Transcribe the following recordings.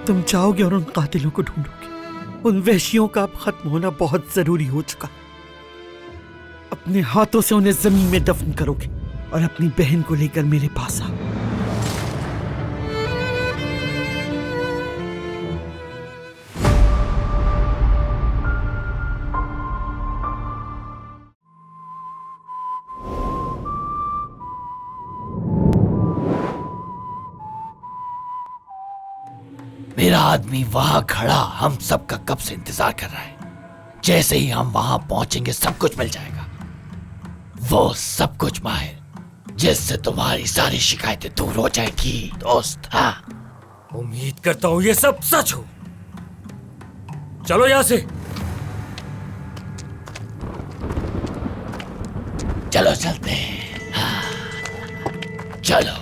तुम जाओगे और उन कातिलों को ढूंढोगे। उन वहशियों का अब खत्म होना बहुत जरूरी हो चुका। अपने हाथों से उन्हें जमीन में दफन करोगे और अपनी बहन को लेकर मेरे पास आओ। मेरा आदमी वहां खड़ा हम सबका कब से इंतजार कर रहा है। जैसे ही हम वहां पहुंचेंगे सब कुछ मिल जाएगा। वो सब कुछ माहिर जिससे तुम्हारी सारी शिकायतें दूर हो जाएंगी दोस्त। हाँ, उम्मीद करता हूं ये सब सच हो। चलो यहां से। चलो चलते हैं। हाँ, चलो।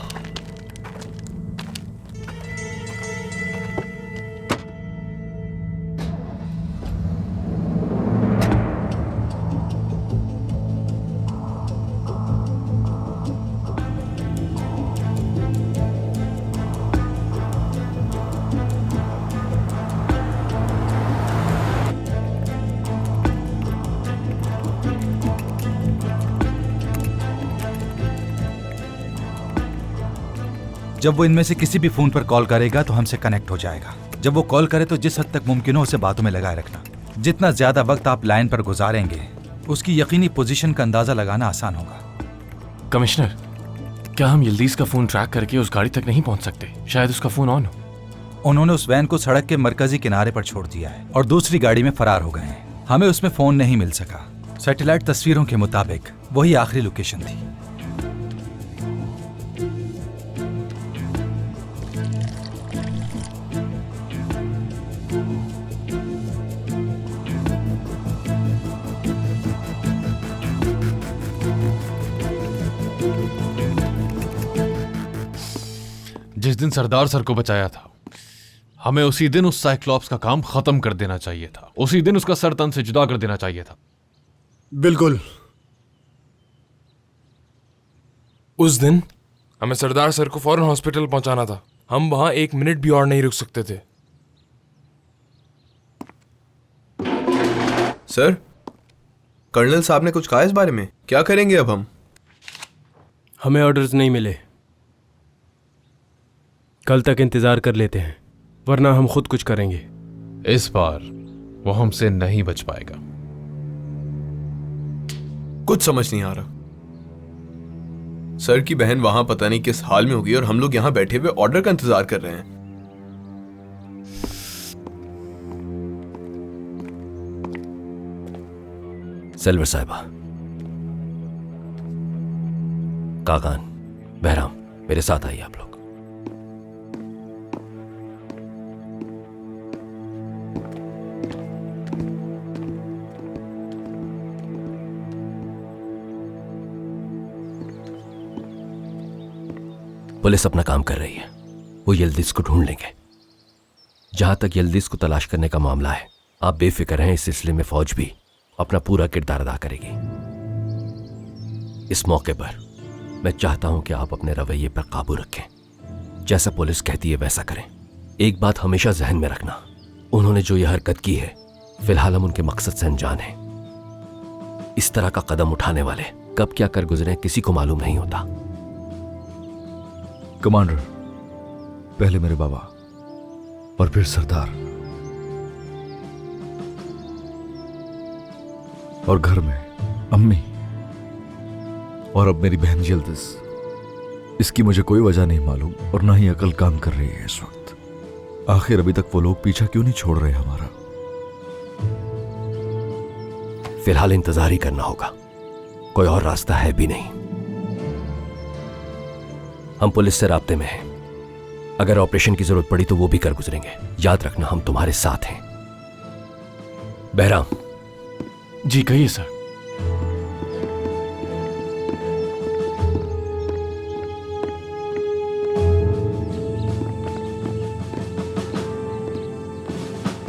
जब वो इनमें से किसी भी फोन पर कॉल करेगा तो हमसे कनेक्ट हो जाएगा। जब वो कॉल करे तो जिस हद तक मुमकिन हो उसे बातों में लगाए रखना। जितना ज्यादा वक्त आप लाइन पर गुजारेंगे उसकी यकीनी पोजीशन का अंदाजा लगाना आसान होगा। कमिश्नर, क्या हम यिल्दीज का फोन ट्रैक करके उस गाड़ी तक नहीं पहुंच सकते? शायद उसका फोन ऑन हो। उन्होंने उस वैन को सड़क के मरकजी किनारे पर छोड़ दिया है और दूसरी गाड़ी में फरार हो गए हैं। हमें उसमें फोन नहीं मिल सका। सैटेलाइट तस्वीरों के मुताबिक वही आखिरी लोकेशन थी। जिस दिन सरदार सर को बचाया था हमें उसी दिन उस साइक्लॉप्स का काम खत्म कर देना चाहिए था। उसी दिन उसका सर तन से जुदा कर देना चाहिए था। बिल्कुल। उस दिन हमें सरदार सर को फौरन हॉस्पिटल पहुंचाना था। हम वहां 1 मिनट भी और नहीं रुक सकते थे। सर, कर्नल साहब ने कुछ कहा इस बारे में? क्या करेंगे अब हम? हमें ऑर्डर्स नहीं मिले। कल तक इंतजार कर लेते हैं, वरना हम खुद कुछ करेंगे। इस बार वो हमसे नहीं बच पाएगा। कुछ समझ नहीं आ रहा। सर की बहन वहां पता नहीं किस हाल में होगी और हम लोग यहां बैठे हुए ऑर्डर का इंतजार कर रहे हैं। सिल्वर साहिबा, कागान, बहराम, मेरे साथ आइए आप लोग। पुलिस अपना काम कर रही है। वो यिल्दीज को ढूंढ लेंगे। जहां तक यिल्दीज को तलाश करने का मामला है, आप बेफिक्र रहें। इस सिलसिले में फौज भी अपना पूरा किरदार अदा करेगी। इस मौके पर मैं चाहता हूं कि आप अपने रवैये पर काबू रखें। जैसा पुलिस कहती है वैसा करें। एक बात हमेशा जहन में रखना, उन्होंने जो यह हरकत की है, फिलहाल हम उनके मकसद से अनजान हैं। इस तरह का कदम उठाने वाले कब क्या कर गुजरे किसी को मालूम नहीं होता। कमांडर, पहले मेरे बाबा और फिर सरदार, और घर में अम्मी, और अब मेरी बहन यिल्दिज। इसकी मुझे कोई वजह नहीं मालूम और ना ही अकल काम कर रही है इस वक्त। आखिर अभी तक वो लोग पीछा क्यों नहीं छोड़ रहे हमारा? फिलहाल इंतजार ही करना होगा, कोई और रास्ता है भी नहीं। हम पुलिस से राब्ते में हैं। अगर ऑपरेशन की जरूरत पड़ी तो वो भी कर गुजरेंगे। याद रखना, हम तुम्हारे साथ हैं। बहराम। जी कहिए सर।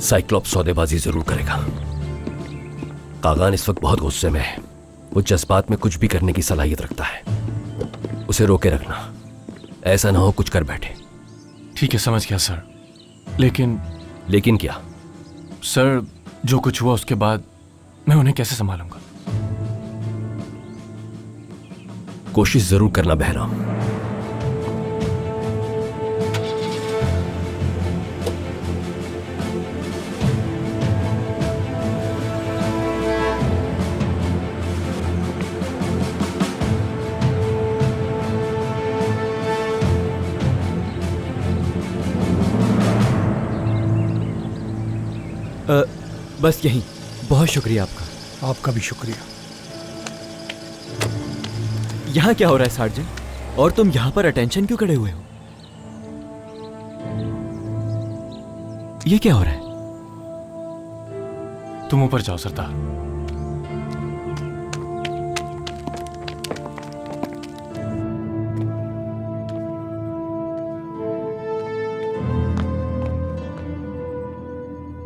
साइक्लॉप सौदेबाजी जरूर करेगा। कागान इस वक्त बहुत गुस्से में है। वो जज्बात में कुछ भी करने की सलाहियत रखता है। उसे रोके रखना, ऐसा ना हो कुछ कर बैठे। ठीक है, समझ गया सर। लेकिन क्या? सर, जो कुछ हुआ उसके बाद मैं उन्हें कैसे संभालूंगा? कोशिश जरूर करना बहराम। बस यही। बहुत शुक्रिया आपका। आपका भी शुक्रिया। यहाँ क्या हो रहा है सार्जेंट? और तुम यहाँ पर अटेंशन क्यों खड़े हुए हो? ये क्या हो रहा है? तुम ऊपर जाओ सरदार।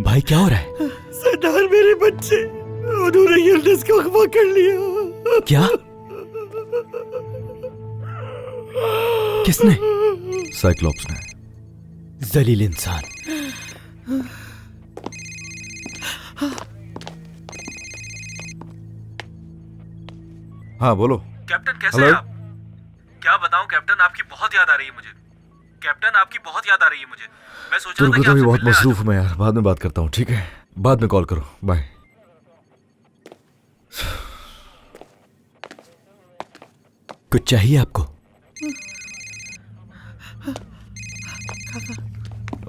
भाई क्या हो रहा है? सरदार, मेरे बच्चे, उन्होंने यिल्दिज़ को अगवा कर लिया। क्या? किसने? साइक्लोप्स ने। जलील इंसान। हाँ बोलो। कैप्टन कैसे हेलो? हैं आप? क्या बताऊं कैप्टन, आपकी बहुत याद आ रही है मुझे। कैप्टन आपकी बहुत याद आ रही है मुझे। मैं सोच रहा था कि अभी आपसे बहुत मिलने आ मसरूफ हूं मैं यार, बाद में बात करता हूँ, ठीक है? बाद में कॉल करो, बाय। कुछ चाहिए आपको?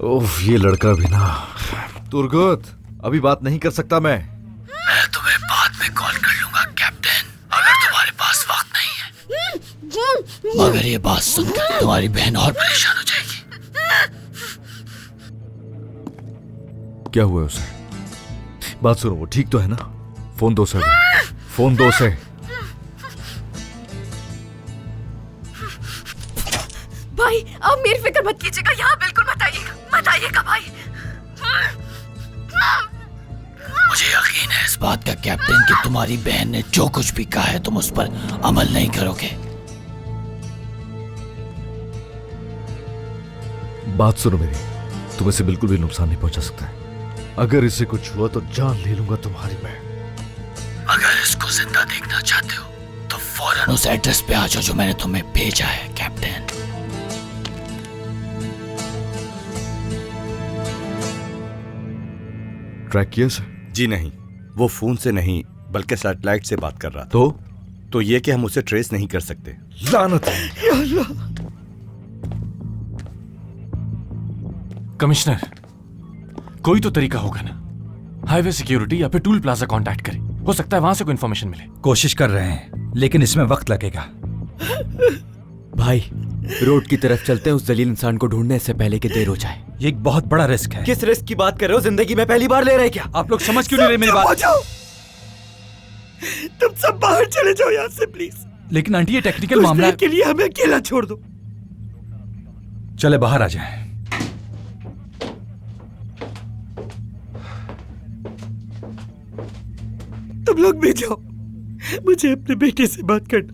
ओह, ये लड़का भी ना। तुर्गुत, अभी बात नहीं कर सकता मैं तुम्हें बाद में कॉल कर लूंगा कैप्टन, अगर तुम्हारे पास वक्त नहीं है। मगर ये बात सुनकर तुम्हारी बहन और परेशान हो जाएगी। क्या हुआ उसे? बात सुनो, वो ठीक तो है ना? फोन दो से, फोन दो से। भाई, आप मेरी फिक्र मत कीजिएगा, यहाँ बिल्कुल मत आइएगा भाई। मुझे यकीन है इस बात का कैप्टन कि तुम्हारी बहन ने जो कुछ भी कहा है तुम उस पर अमल नहीं करोगे। बात सुनो मेरी, तुम इसे बिल्कुल भी नुकसान नहीं पहुंचा सकता है। अगर इसे कुछ हुआ तो जान ले लूंगा तुम्हारी मैं। अगर इसको जिंदा देखना चाहते हो तो फौरन उस एड्रेस पे आ जाओ जो मैंने तुम्हें भेजा है कैप्टन। ट्रैक किया सर? जी नहीं, वो फोन से नहीं बल्कि सैटेलाइट से बात कर रहा था। तो ये कि हम उसे ट्रेस नहीं कर सकते। लानत है। या अल्लाह। कमिश्नर, कोई तो तरीका होगा ना? हाईवे सिक्योरिटी या फिर टूल प्लाजा कांटेक्ट करें, हो सकता है वहां से कोई इन्फॉर्मेशन मिले। कोशिश कर रहे हैं, लेकिन इसमें वक्त लगेगा। भाई, रोड की तरफ चलते हैं उस जलील इंसान को ढूंढने से पहले कि देर हो जाए। ये एक बहुत बड़ा रिस्क है। किस रिस्क की बात कर रहे हो? जिंदगी में पहली बार ले रहे क्या? आप लोग समझ क्यों नहीं रहे मेरी बात? तुम सब बाहर चले जाओ यहाँ से प्लीज। लेकिन आंटी, ये टेक्निकल मामला के लिए हमें अकेला छोड़ दो। चले बाहर आ जाएं। तुम लोग भी जाओ, मुझे अपने बेटे से बात करना।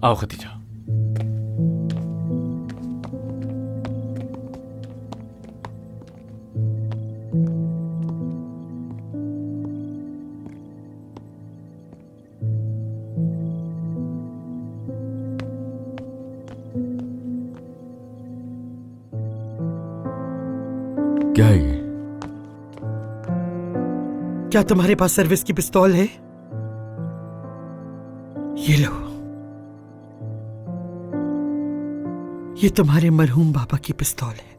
आओ खतीजा। क्या है ये? क्या तुम्हारे पास सर्विस की पिस्तौल है? ये लो, ये तुम्हारे मरहूम बाबा की पिस्तौल है।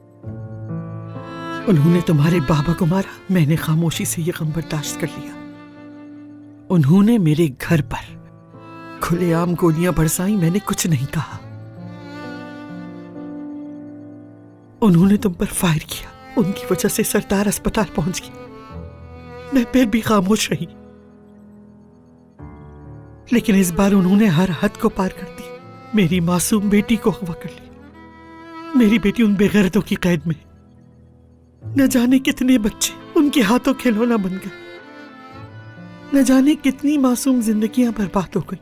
उन्होंने तुम्हारे बाबा को मारा, मैंने खामोशी से ये गम बर्दाश्त कर लिया। उन्होंने मेरे घर पर खुलेआम गोलियां बरसाई, मैंने कुछ नहीं कहा। उन्होंने तुम पर फायर किया, उनकी वजह से सरदार अस्पताल पहुंच गई। मैं फिर भी खामोश रही, लेकिन इस बार उन्होंने हर हद को पार कर दिया। मेरी मासूम बेटी को अगवा कर लिया। मेरी बेटी उन बेगैरतों की कैद में। न जाने कितने बच्चे उनके हाथों खिलौना बन गए। न जाने कितनी मासूम जिंदगियां बर्बाद हो गई।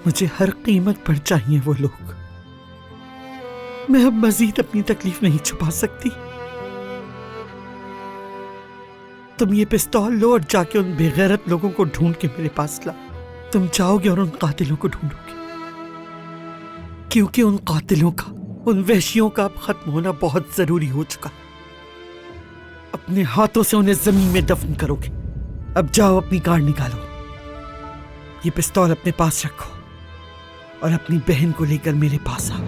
मुझे हर कीमत पर चाहिए वो लोग। मैं अब मजीद अपनी तकलीफ नहीं छुपा सकती। तुम ये पिस्तौल लो और जाके उन बेगैरत लोगों को ढूंढ के मेरे पास ला। तुम जाओगे और उन कातिलों को ढूंढोगे, क्योंकि उन कातिलों का, उन वहशियों का अब खत्म होना बहुत जरूरी हो चुका। अपने हाथों से उन्हें जमीन में दफन करोगे। अब जाओ, अपनी कार निकालो, ये पिस्तौल अपने पास रखो और अपनी बहन को लेकर मेरे पास आओ।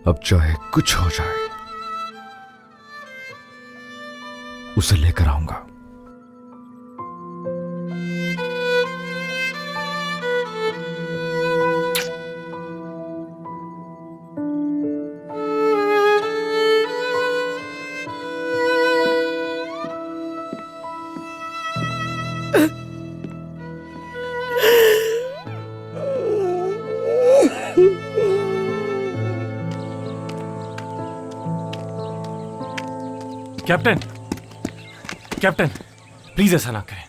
अब चाहे कुछ हो जाए, उसे लेकर आऊंगा। कैप्टन, कैप्टन, प्लीज ऐसा ना करें।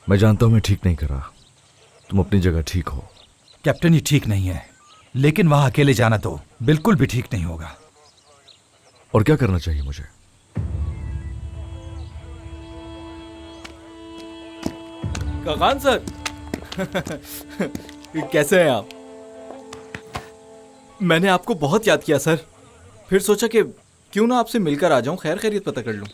मैं जानता हूं मैं ठीक नहीं कर रहा, तुम अपनी जगह ठीक हो। कैप्टन, ये ठीक नहीं है, लेकिन वहां अकेले जाना तो बिल्कुल भी ठीक नहीं होगा। और क्या करना चाहिए मुझे? कागान सर कैसे हैं आप? मैंने आपको बहुत याद किया सर, फिर सोचा कि क्यों ना आपसे मिलकर आ जाऊं, खैर खैरियत पता कर लूं।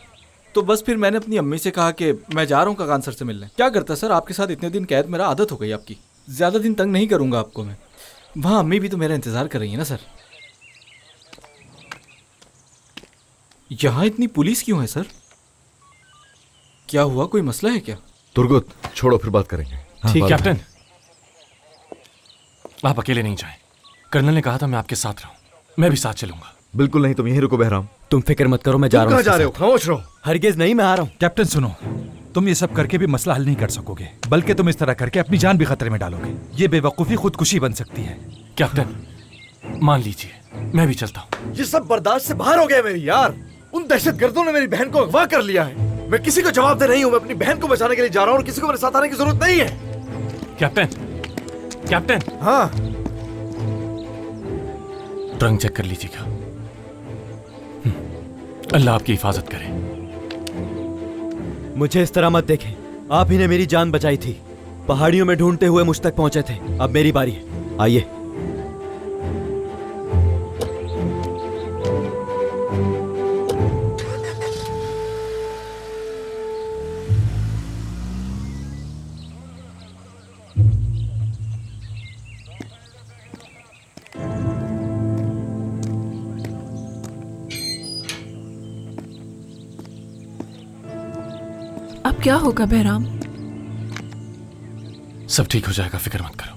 तो बस फिर मैंने अपनी अम्मी से कहा कि मैं जा रहा हूं कागान सर से मिलने। क्या करता सर, आपके साथ इतने दिन कैद, मेरा आदत हो गई आपकी। ज़्यादा दिन तंग नहीं करूंगा आपको मैं। वहाँ अम्मी भी तो मेरा इंतज़ार कर रही है ना सर। यहाँ इतनी पुलिस क्यों है सर? क्या हुआ, कोई मसला है क्या? तुर्गुत, छोड़ो, फिर बात करेंगे। ठीक कैप्टन, आप अकेले नहीं जाएं। कर्नल ने कहा था मैं आपके साथ रहूं, मैं भी साथ चलूंगा। बिल्कुल नहीं, तुम यहीं रुको बहराम। तुम फिक्र मत करो, मैं जा रहा हूँ। जा रहे हो? खामोश रहो। हरगिज नहीं, मैं आ रहा हूँ। कैप्टन सुनो, तुम ये सब करके भी मसला हल नहीं कर सकोगे, बल्कि तुम इस तरह करके अपनी जान भी खतरे में डालोगे। ये बेवकूफ़ी खुदकुशी बन सकती है। कैप्टन, मान लीजिए, मैं भी चलता हूँ। ये सब बर्दाश्त से बाहर हो गया मेरी यार। उन दहशतगर्दों ने मेरी बहन को अगवा कर लिया है। मैं किसी को जवाब दे नहीं हूँ, मैं अपनी बहन को बचाने के लिए जा रहा हूँ और किसी को मेरे साथ आने की जरूरत नहीं है। Captain, captain. हाँ, ट्रंक चेक कर लीजिएगा। अल्लाह आपकी हिफाजत करे। मुझे इस तरह मत देखें, आप ही ने मेरी जान बचाई थी। पहाड़ियों में ढूंढते हुए मुझ तक पहुंचे थे, अब मेरी बारी है, आइए। अब क्या होगा बहराम? सब ठीक हो जाएगा, फिक्र मत करो।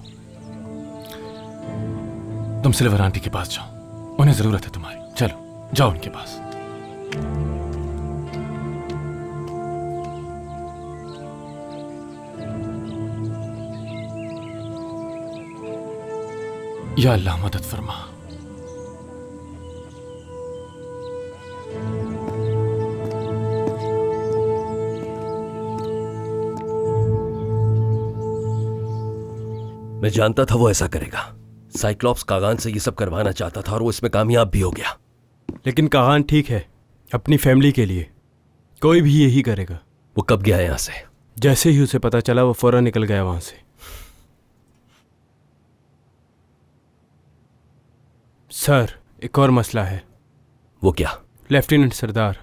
तुम सिल्वर आंटी के पास जाओ, उन्हें जरूरत है तुम्हारी। चलो जाओ उनके पास। या अल्लाह मदद फरमा। मैं जानता था वो ऐसा करेगा। साइक्लॉप्स कागान से ये सब करवाना चाहता था और वो इसमें कामयाब भी हो गया। लेकिन कागान ठीक है, अपनी फैमिली के लिए कोई भी यही करेगा। वो कब गया यहां से? जैसे ही उसे पता चला वो फौरन निकल गया वहां से। सर, एक और मसला है। वो क्या? लेफ्टिनेंट सरदार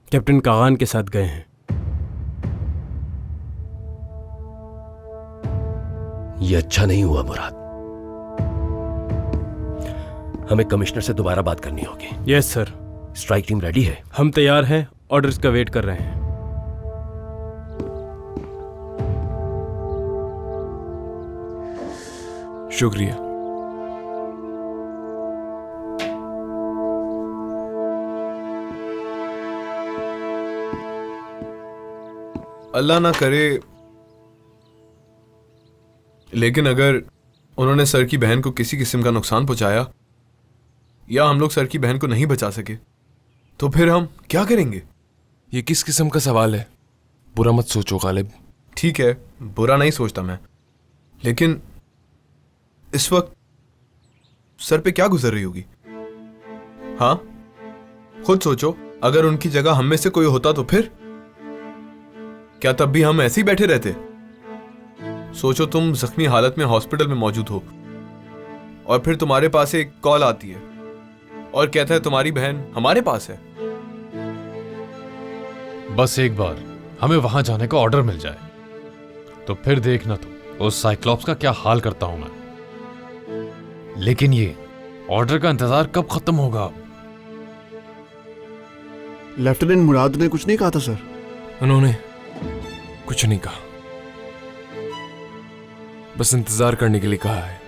कैप्टन कागान के साथ गए हैं। ये अच्छा नहीं हुआ मुराद। हमें कमिश्नर से दोबारा बात करनी होगी। Yes sir. Strike team ready है? हम तैयार हैं, ऑर्डर्स का वेट कर रहे हैं। शुक्रिया। अल्लाह ना करे, लेकिन अगर उन्होंने सर की बहन को किसी किस्म का नुकसान पहुंचाया या हम लोग सर की बहन को नहीं बचा सके तो फिर हम क्या करेंगे? ये किस किस्म का सवाल है? बुरा मत सोचो गालिब। ठीक है, बुरा नहीं सोचता मैं, लेकिन इस वक्त सर पे क्या गुजर रही होगी? हाँ, खुद सोचो, अगर उनकी जगह हम में से कोई होता तो फिर क्या तब भी हम ऐसे ही बैठे रहते? सोचो तुम जख्मी हालत में हॉस्पिटल में मौजूद हो और फिर तुम्हारे पास एक कॉल आती है और कहता है तुम्हारी बहन हमारे पास है। बस एक बार हमें वहां जाने का ऑर्डर मिल जाए तो फिर देखना तो उस साइक्लॉप्स का क्या हाल करता हूं मैं। लेकिन ये ऑर्डर का इंतजार कब खत्म होगा? लेफ्टिनेंट मुराद ने कुछ नहीं कहा था सर? उन्होंने कुछ नहीं कहा, बस इंतजार करने के लिए कहा है,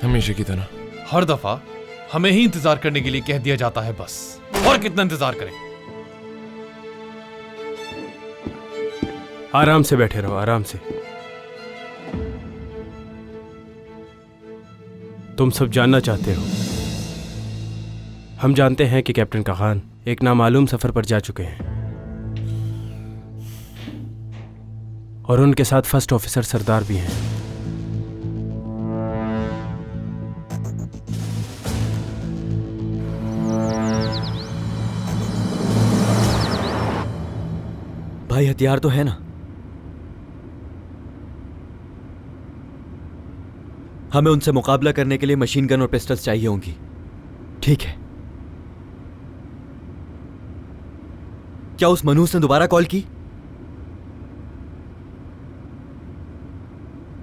हमेशा की तरह। हर दफा हमें ही इंतजार करने के लिए कह दिया जाता है बस, और कितना इंतजार करें? आराम से बैठे रहो, आराम से। तुम सब जानना चाहते हो। हम जानते हैं कि कैप्टन खान एक नामालूम सफर पर जा चुके हैं और उनके साथ फर्स्ट ऑफिसर सरदार भी हैं। भाई हथियार तो है ना? हमें उनसे मुकाबला करने के लिए मशीन गन और पिस्टल्स चाहिए होंगी। ठीक है। क्या उस मनूस ने दोबारा कॉल की?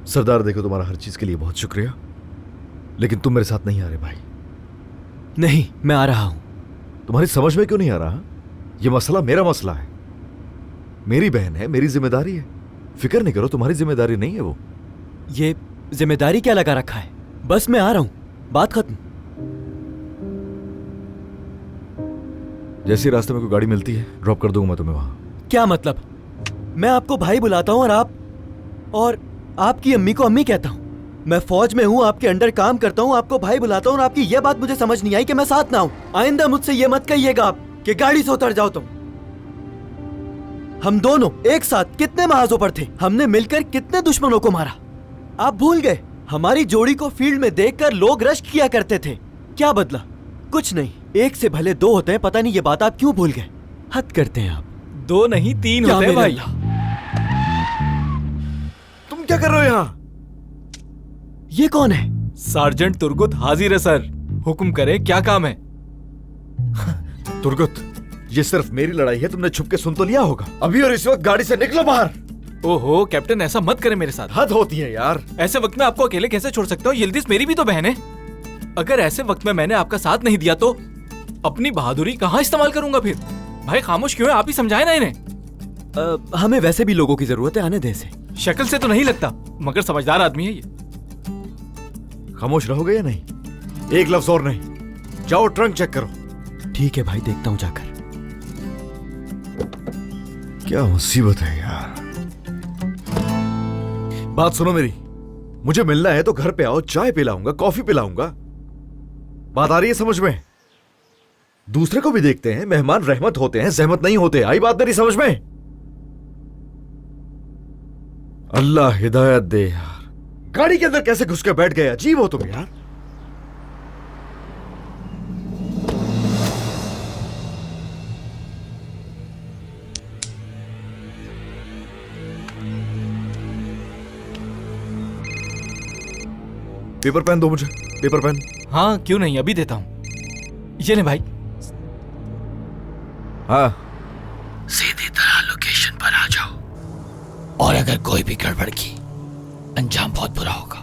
सरदार देखो, तुम्हारा हर चीज के लिए बहुत शुक्रिया, लेकिन तुम मेरे साथ नहीं आ रहे भाई। नहीं, मैं आ रहा हूं। तुम्हारी समझ में क्यों नहीं आ रहा? यह मसला मेरा मसला है, मेरी बहन है, मेरी जिम्मेदारी है। फिक्र नहीं करो, तुम्हारी जिम्मेदारी नहीं है वो। ये जिम्मेदारी क्या लगा रखा है? बस मैं आ रहा हूं, बात खत्म। जैसे रास्ते में कोई गाड़ी मिलती है ड्रॉप कर दूंगा मैं तुम्हें वहां। क्या मतलब? मैं आपको भाई बुलाता हूं और आपकी अम्मी को अम्मी कहता हूं। मैं फौज में हूं, आपके अंडर काम करता हूं, आपको भाई बुलाता हूं और आपकी यह बात मुझे समझ नहीं आई कि मैं साथ ना हूं। आइंदा मुझसे यह मत कहिएगा आप कि गाड़ी से उतर जाओ तुम। हम दोनों एक साथ कितने महाजों पर थे, हमने मिलकर कितने दुश्मनों को मारा। आप भूल गए? हमारी जोड़ी को फील्ड में देखकर लोग रश्क किया करते थे। क्या बदला? कुछ नहीं। एक से भले दो होते हैं, पता नहीं ये बात आप क्यों भूल गए। हद करते हैं आप। दो नहीं तीन होते हैं भाई। तुम क्या कर रहे हो यहाँ? ये कौन है? सार्जेंट तुर्गुत हाजिर है सर। हुक्म करें, क्या काम है? तुर्गुत, ये सिर्फ मेरी लड़ाई है, तुमने छुप के सुन तो लिया होगा। अभी और इस वक्त गाड़ी से निकलो बाहर। ओहो कैप्टन, ऐसा मत करें मेरे साथ। हद होती है यार। ऐसे वक्त में आपको अकेले कैसे छोड़ सकता हूँ? यिल्दिज मेरी भी तो बहन है। अगर ऐसे वक्त में मैंने आपका साथ नहीं दिया तो अपनी बहादुरी कहाँ इस्तेमाल करूंगा फिर? भाई खामोश क्यों है? आप ही समझाए ना इन्हें। हमें वैसे भी लोगों की जरूरत है, आने दे से। शक्ल से तो नहीं लगता, मगर समझदार आदमी है ये। खामोश रहोगे या नहीं? एक लफ्ज और नहीं। जाओ ट्रंक चेक करो। ठीक है भाई, देखता हूं जाकर। क्या मुसीबत है यार। बात सुनो मेरी, मुझे मिलना है तो घर पे आओ, चाय पिलाऊंगा, कॉफी पिलाऊंगा। बात आ रही है समझ में? दूसरे को भी देखते हैं, मेहमान रहमत होते हैं, जहमत नहीं होते। आई बात मेरी समझ में? अल्लाह हिदायत दे यार। गाड़ी के अंदर कैसे घुस के बैठ गए? अजीब हो तुम यार। पेपर पेन दो मुझे, पेपर पेन। हाँ क्यों नहीं, अभी देता हूं। ये ले भाई। हाँ, सीधी तरह लोकेशन पर आ जाओ और अगर कोई भी गड़बड़ की, अंजाम बहुत बुरा होगा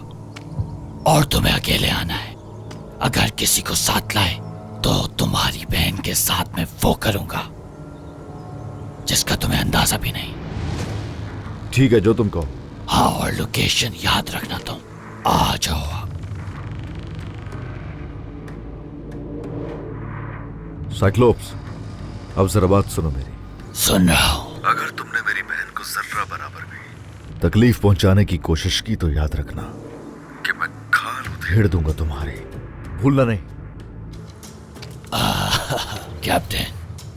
और तुम्हें अकेले आना है। अगर किसी को साथ लाए तो तुम्हारी बहन के साथ मैं वो करूंगा जिसका तुम्हें अंदाजा भी नहीं। ठीक है, जो तुम कहो। हाँ, और लोकेशन याद रखना तुम। आ जाओ। साइक्लोप्स, अब जरा बात सुनो मेरी। सुन रहा हूं। अगर तुमने मेरी बहन को जर्रा बराबर भी तकलीफ पहुंचाने की कोशिश की तो याद रखना कि मैं खाल उधेड़ दूंगा तुम्हारी, भूलना नहीं। कैप्टन,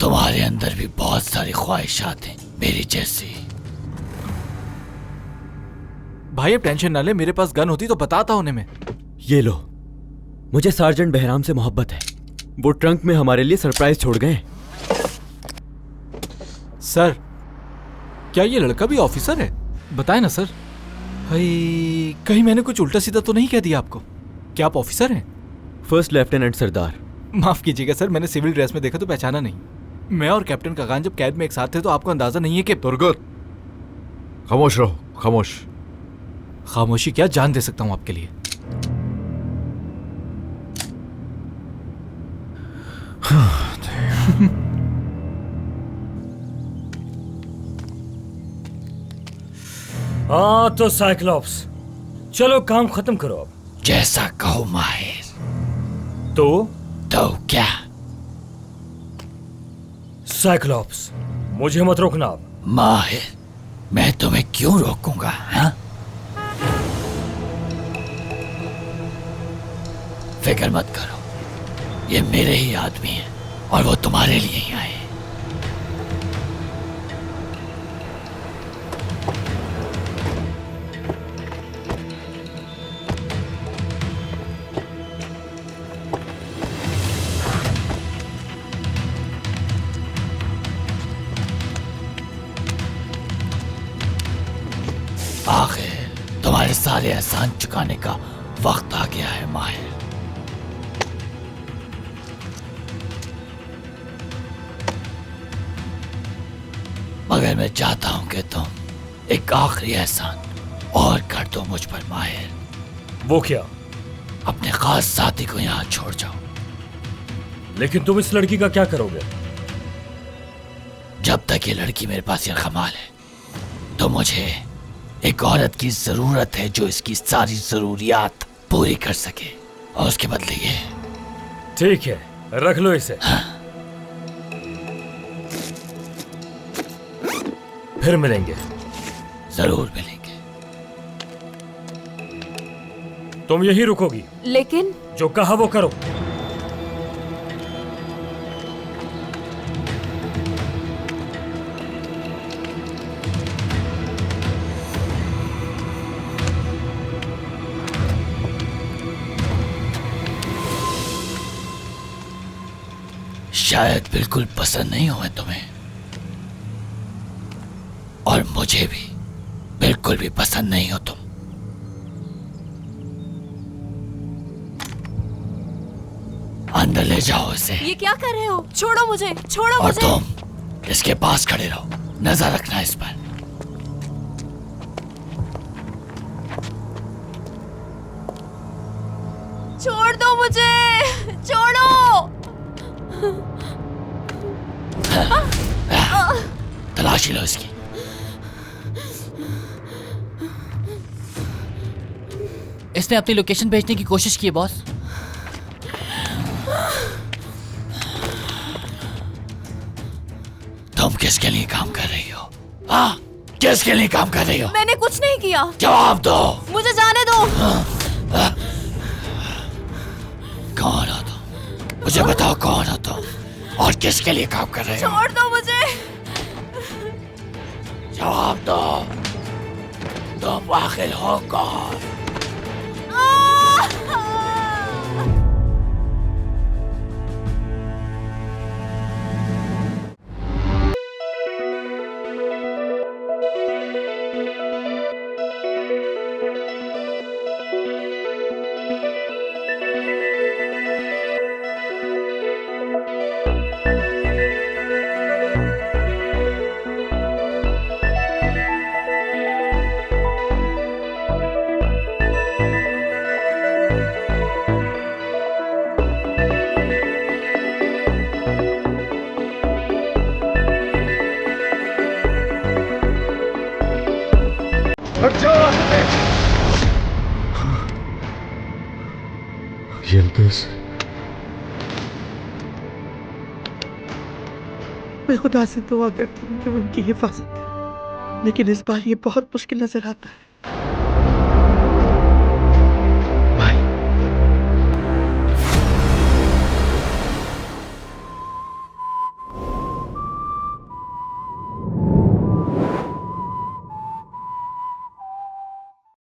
तुम्हारे अंदर भी बहुत सारी ख्वाहिशात हैं मेरी जैसी। भाई अब टेंशन ना ले, मेरे पास गन होती तो बताता उन्हें मैं। ये लो, मुझे सार्जेंट बहराम से मोहब्बत है। वो ट्रंक में हमारे लिए सरप्राइज छोड़ गए। सर, क्या ये लड़का भी ऑफिसर है? बताए ना सर। भाई कहीं मैंने कुछ उल्टा सीधा तो नहीं कह दिया आपको? क्या आप ऑफिसर हैं? फर्स्ट लेफ्टिनेंट सरदार। माफ कीजिएगा सर, मैंने सिविल ड्रेस में देखा तो पहचाना नहीं। मैं और कैप्टन कागान जब कैद में एक साथ थे तो आपको अंदाजा नहीं है कि। तुर्गत, खामोश रहो, खामोश। खामोशी क्या, जान दे सकता हूं आपके लिए। हाँ तो साइक्लॉप्स, चलो काम खत्म करो अब। जैसा कहो माहिर। तो क्या? साइक्लॉप्स, मुझे मत रोकना अब। माहिर, मैं तुम्हें क्यों रोकूंगा? हाँ? फिक्र मत करो, ये मेरे ही आदमी हैं और वो तुम्हारे लिए ही आए। आखिर तुम्हारे सारे एहसान चुकाने का वक्त आ गया है माहिर। मगर मैं चाहता हूं कि तुम एक आखिरी एहसान और कर दो मुझ पर माहिर। वो क्या? अपने खास साथी को यहां छोड़ जाओ। लेकिन तुम इस लड़की का क्या करोगे? जब तक ये लड़की मेरे पास ये कमाल है तो मुझे एक औरत की जरूरत है जो इसकी सारी जरूरियात पूरी कर सके, और उसके बदले ये। ठीक है, रख लो इसे। हाँ। फिर मिलेंगे। जरूर मिलेंगे। तुम यही रुकोगी? लेकिन जो कहा वो करो। शायद बिल्कुल पसंद नहीं हुए तुम्हें, और मुझे भी बिल्कुल भी पसंद नहीं हो तुम। अंदर ले जाओ इसे। ये क्या कर रहे हो? छोड़ो मुझे, छोड़ो और मुझे। तुम इसके पास खड़े रहो, नजर रखना इस पर। छोड़ दो मुझे, छोड़ो। तलाशी लो इसकी। इसने अपनी लोकेशन भेजने की कोशिश की है बॉस। तुम किसके लिए काम कर रही हो? हाँ, किसके लिए काम कर रही हो? मैंने कुछ नहीं किया। जवाब दो। मुझे जाने दो। कौन हो तुम? मुझे बताओ कौन हो तुम और किसके लिए काम कर रहे हो? छोड़ दो मुझे। जवाब दो, तुम आखिर हो कौन? Yıldız. मैं खुदा से दुआ करती हूँ कि उनकी हिफाजत, लेकिन इस बार ये बहुत मुश्किल नजर आता है।